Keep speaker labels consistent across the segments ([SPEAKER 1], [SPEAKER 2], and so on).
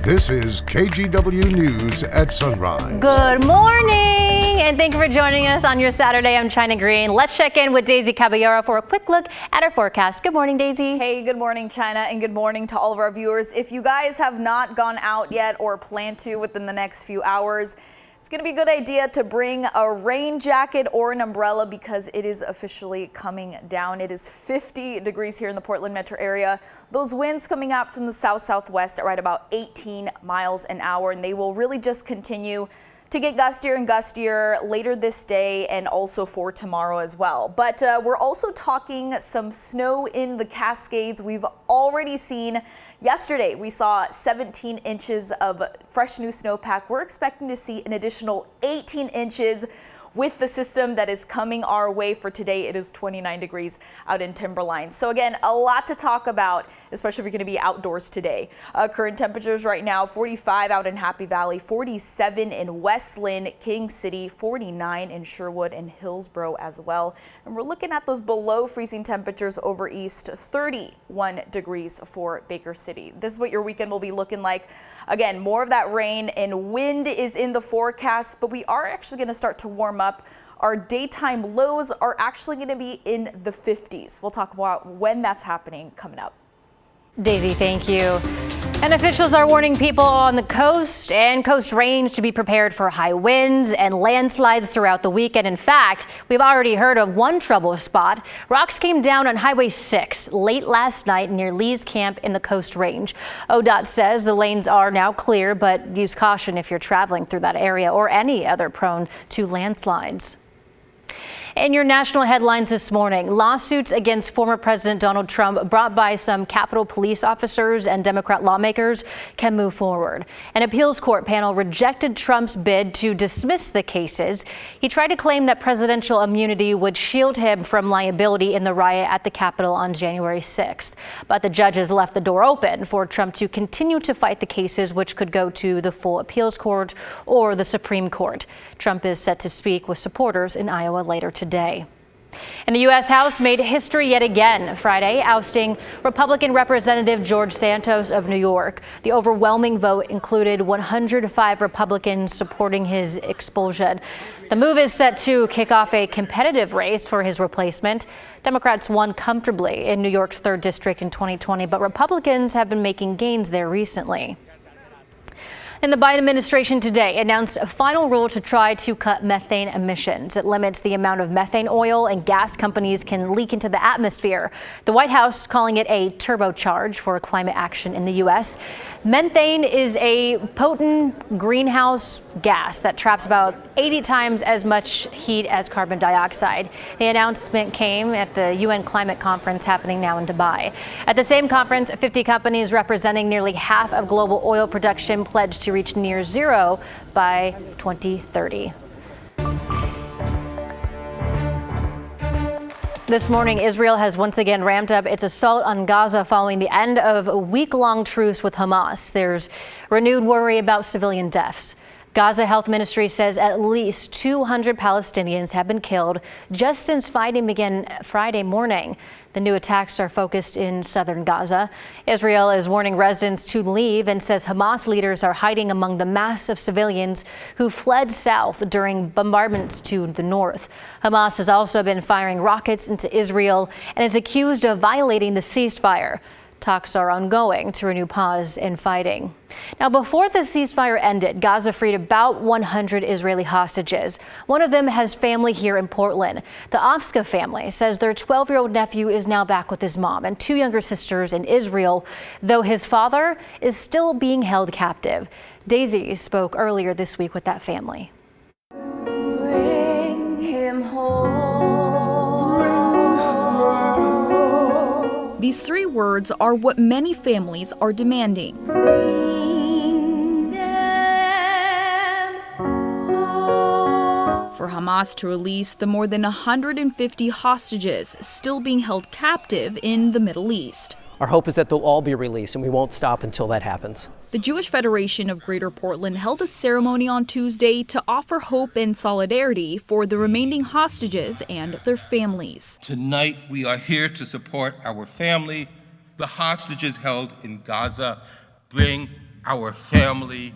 [SPEAKER 1] This is KGW News at Sunrise.
[SPEAKER 2] Good morning, and thank you for joining us on your Saturday. I'm China Green. Let's check in with Daisy Caballero for a quick look at our forecast. Good morning, Daisy.
[SPEAKER 3] Hey, good morning, China, and good morning to all of our viewers. If you guys have not gone out yet or plan to within the next few hours, it's going to be a good idea to bring a rain jacket or an umbrella because it is officially coming down. It is 50 degrees here in the Portland metro area. Those winds coming up from the south-southwest at right about 18 miles an hour, and they will really just continue to get gustier and gustier later this day and also for tomorrow as well. But we're also talking some snow in the Cascades. We've already seen yesterday, we saw 17 inches of fresh new snowpack. We're expecting to see an additional 18 inches with the system that is coming our way for today. It is 29 degrees out in Timberline. So again, a lot to talk about, especially if you're going to be outdoors today. Current temperatures right now, 45 out in Happy Valley, 47 in Westland, King City, 49 in Sherwood and Hillsborough as well. And we're looking at those below freezing temperatures over east, 31 degrees for Baker City. This is what your weekend will be looking like. Again, more of that rain and wind is in the forecast, but we are actually going to start to warm up. Our daytime lows are actually going to be in the 50s. We'll talk about when that's happening coming up.
[SPEAKER 2] Daisy, thank you. And officials are warning people on the coast and coast range to be prepared for high winds and landslides throughout the weekend. In fact, we've already heard of one trouble spot. Rocks came down on Highway 6 late last night near Lee's Camp in the Coast Range. ODOT says the lanes are now clear, but use caution if you're traveling through that area or any other prone to landslides. In your national headlines this morning, lawsuits against former President Donald Trump brought by some Capitol Police officers and Democrat lawmakers can move forward. An appeals court panel rejected Trump's bid to dismiss the cases. He tried to claim that presidential immunity would shield him from liability in the riot at the Capitol on January 6th. But the judges left the door open for Trump to continue to fight the cases, which could go to the full appeals court or the Supreme Court. Trump is set to speak with supporters in Iowa later today. And the U.S. House made history yet again Friday, ousting Republican Representative George Santos of New York. The overwhelming vote included 105 Republicans supporting his expulsion. The move is set to kick off a competitive race for his replacement. Democrats won comfortably in New York's 3rd district in 2020, but Republicans have been making gains there recently. And the Biden administration today announced a final rule to try to cut methane emissions. It limits the amount of methane oil and gas companies can leak into the atmosphere. The White House calling it a turbocharge for climate action in the U.S. Methane is a potent greenhouse gas that traps about 80 times as much heat as carbon dioxide. The announcement came at the UN climate conference happening now in Dubai. At the same conference, 50 companies representing nearly half of global oil production pledged to reach near zero by 2030. This morning, Israel has once again ramped up its assault on Gaza following the end of a week-long truce with Hamas. There's renewed worry about civilian deaths. Gaza Health Ministry says at least 200 Palestinians have been killed just since fighting began Friday morning. The new attacks are focused in southern Gaza. Israel is warning residents to leave and says Hamas leaders are hiding among the mass of civilians who fled south during bombardments to the north. Hamas has also been firing rockets into Israel and is accused of violating the ceasefire. Talks are ongoing to renew pause in fighting. Now, before the ceasefire ended, Gaza freed about 100 Israeli hostages. One of them has family here in Portland. The Ofska family says their 12-year-old nephew is now back with his mom and 2 younger sisters in Israel, though his father is still being held captive. Daisy spoke earlier this week with that family.
[SPEAKER 4] Bring him home.
[SPEAKER 5] These 3 words are what many families are demanding.
[SPEAKER 4] Bring them home.
[SPEAKER 5] For Hamas to release the more than 150 hostages still being held captive in the Middle East.
[SPEAKER 6] Our hope is that they'll all be released, and we won't stop until that happens.
[SPEAKER 5] The Jewish Federation of Greater Portland held a ceremony on Tuesday to offer hope and solidarity for the remaining hostages and their families.
[SPEAKER 7] Tonight, we are here to support our family, the hostages held in Gaza. Bring our family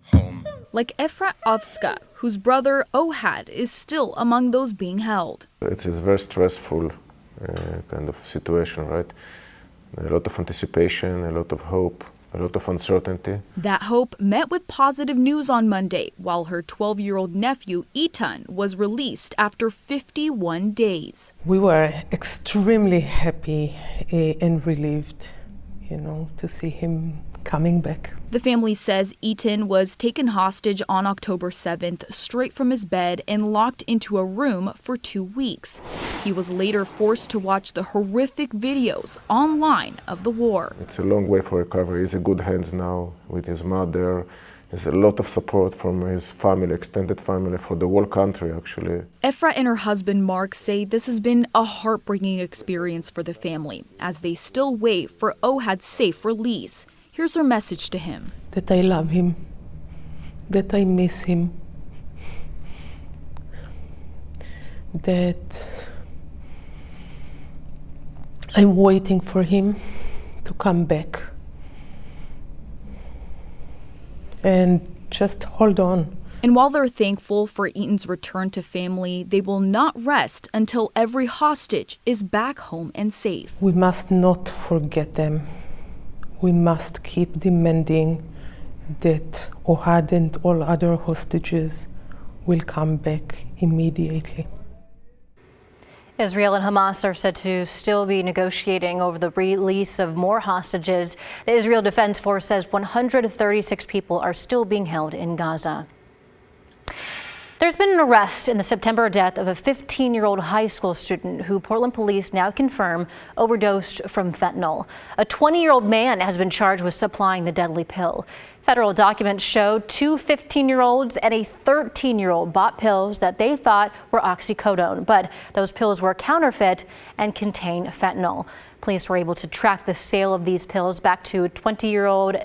[SPEAKER 7] home.
[SPEAKER 5] Like Efrat Ovska, whose brother Ohad is still among those being held.
[SPEAKER 8] It is a very stressful kind of situation, right? A lot of anticipation, a lot of hope, a lot of uncertainty.
[SPEAKER 5] That hope met with positive news on Monday, while her 12-year-old nephew, Eitan, was released after 51 days.
[SPEAKER 9] We were extremely happy and relieved, to see him coming back.
[SPEAKER 5] The family says Eitan was taken hostage on October 7th, straight from his bed and locked into a room for 2 weeks. He was later forced to watch the horrific videos online of the war.
[SPEAKER 8] It's a long way for recovery. He's in good hands now with his mother. There's a lot of support from his family, extended family, for the whole country, actually.
[SPEAKER 5] Efrat and her husband, Mark, say this has been a heartbreaking experience for the family as they still wait for Ohad's safe release. Here's her message to him.
[SPEAKER 9] That I love him, that I miss him, that I'm waiting for him to come back. And just hold on.
[SPEAKER 5] And while they're thankful for Eitan's return to family, they will not rest until every hostage is back home and safe.
[SPEAKER 9] We must not forget them. We must keep demanding that Ohad and all other hostages will come back immediately.
[SPEAKER 2] Israel and Hamas are said to still be negotiating over the release of more hostages. The Israel Defense Force says 136 people are still being held in Gaza. There's been an arrest in the September death of a 15-year-old high school student who Portland police now confirm overdosed from fentanyl. A 20-year-old man has been charged with supplying the deadly pill. Federal documents show 2 15-year-olds and a 13-year-old bought pills that they thought were oxycodone, but those pills were counterfeit and contain fentanyl. Police were able to track the sale of these pills back to 20-year-old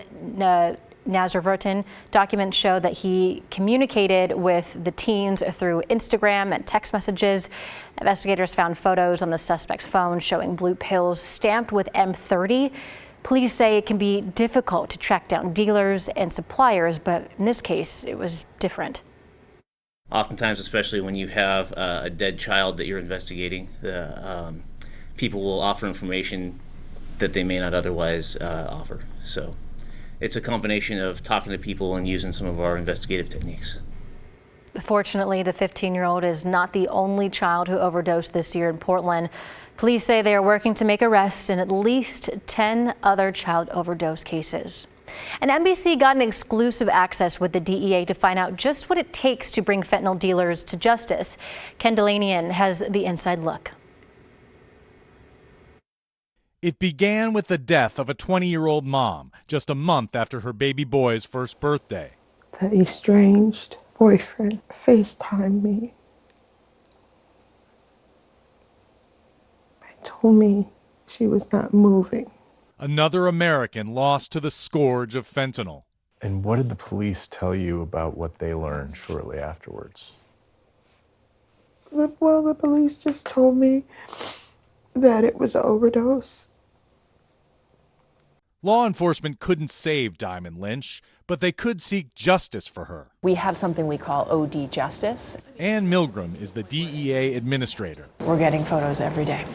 [SPEAKER 2] Nazar Verton. Documents show that he communicated with the teens through Instagram and text messages. Investigators found photos on the suspect's phone showing blue pills stamped with M30. Police say it can be difficult to track down dealers and suppliers, but in this case, it was different.
[SPEAKER 10] Oftentimes, especially when you have a dead child that you're investigating, people will offer information that they may not otherwise offer. So it's a combination of talking to people and using some of our investigative techniques.
[SPEAKER 2] Fortunately, the 15-year-old is not the only child who overdosed this year in Portland. Police say they are working to make arrests in at least 10 other child overdose cases. And NBC got an exclusive access with the DEA to find out just what it takes to bring fentanyl dealers to justice. Ken Delanian has the inside look.
[SPEAKER 11] It began with the death of a 20-year-old mom just a month after her baby boy's first birthday.
[SPEAKER 9] The estranged boyfriend FaceTimed me. Told me she was not moving.
[SPEAKER 11] Another American lost to the scourge of fentanyl.
[SPEAKER 12] And what did the police tell you about what they learned shortly afterwards?
[SPEAKER 9] Well, the police just told me that it was an overdose.
[SPEAKER 11] Law enforcement couldn't save Diamond Lynch, but they could seek justice for her.
[SPEAKER 13] We have something we call OD justice.
[SPEAKER 11] Ann Milgram is the DEA administrator.
[SPEAKER 13] We're getting photos every day.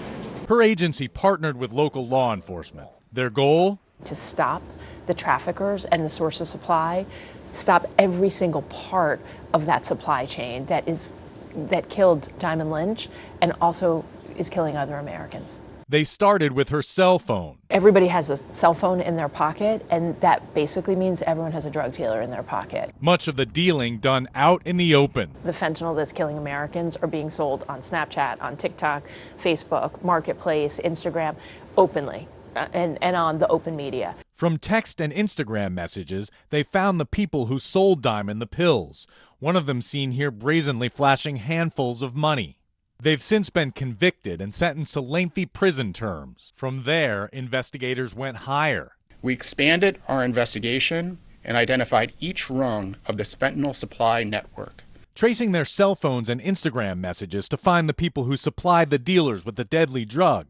[SPEAKER 11] Her agency partnered with local law enforcement. Their goal?
[SPEAKER 13] To stop the traffickers and the source of supply, stop every single part of that supply chain that killed Diamond Lynch and also is killing other Americans.
[SPEAKER 11] They started with her cell phone.
[SPEAKER 13] Everybody has a cell phone in their pocket, and that basically means everyone has a drug dealer in their pocket.
[SPEAKER 11] Much of the dealing done out in the open.
[SPEAKER 13] The fentanyl that's killing Americans are being sold on Snapchat, on TikTok, Facebook, Marketplace, Instagram, openly, and on the open media.
[SPEAKER 11] From text and Instagram messages, they found the people who sold Diamond the pills. One of them seen here brazenly flashing handfuls of money. They've since been convicted and sentenced to lengthy prison terms. From there, investigators went higher.
[SPEAKER 14] We expanded our investigation and identified each rung of the fentanyl supply network.
[SPEAKER 11] Tracing their cell phones and Instagram messages to find the people who supplied the dealers with the deadly drug.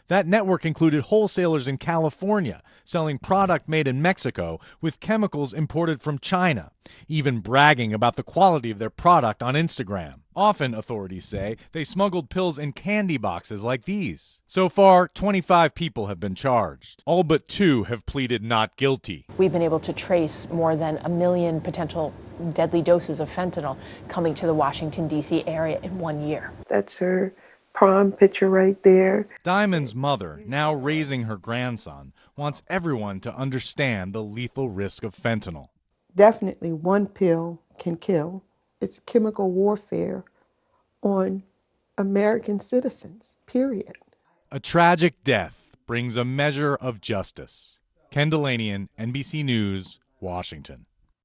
[SPEAKER 11] That network included wholesalers in California selling product made in Mexico with chemicals imported from China, even bragging about the quality of their product on Instagram. Often, authorities say, they smuggled pills in candy boxes like these. So far, 25 people have been charged. All but 2 have pleaded not guilty.
[SPEAKER 13] We've been able to trace more than 1 million potential deadly doses of fentanyl coming to the Washington, D.C. area in 1 year.
[SPEAKER 9] That's her prom picture right there.
[SPEAKER 11] Diamond's mother, now raising her grandson, wants everyone to understand the lethal risk of fentanyl.
[SPEAKER 9] Definitely one pill can kill. It's chemical warfare on American citizens, period.
[SPEAKER 11] A tragic death brings a measure of justice. Ken Delanian, NBC News, Washington.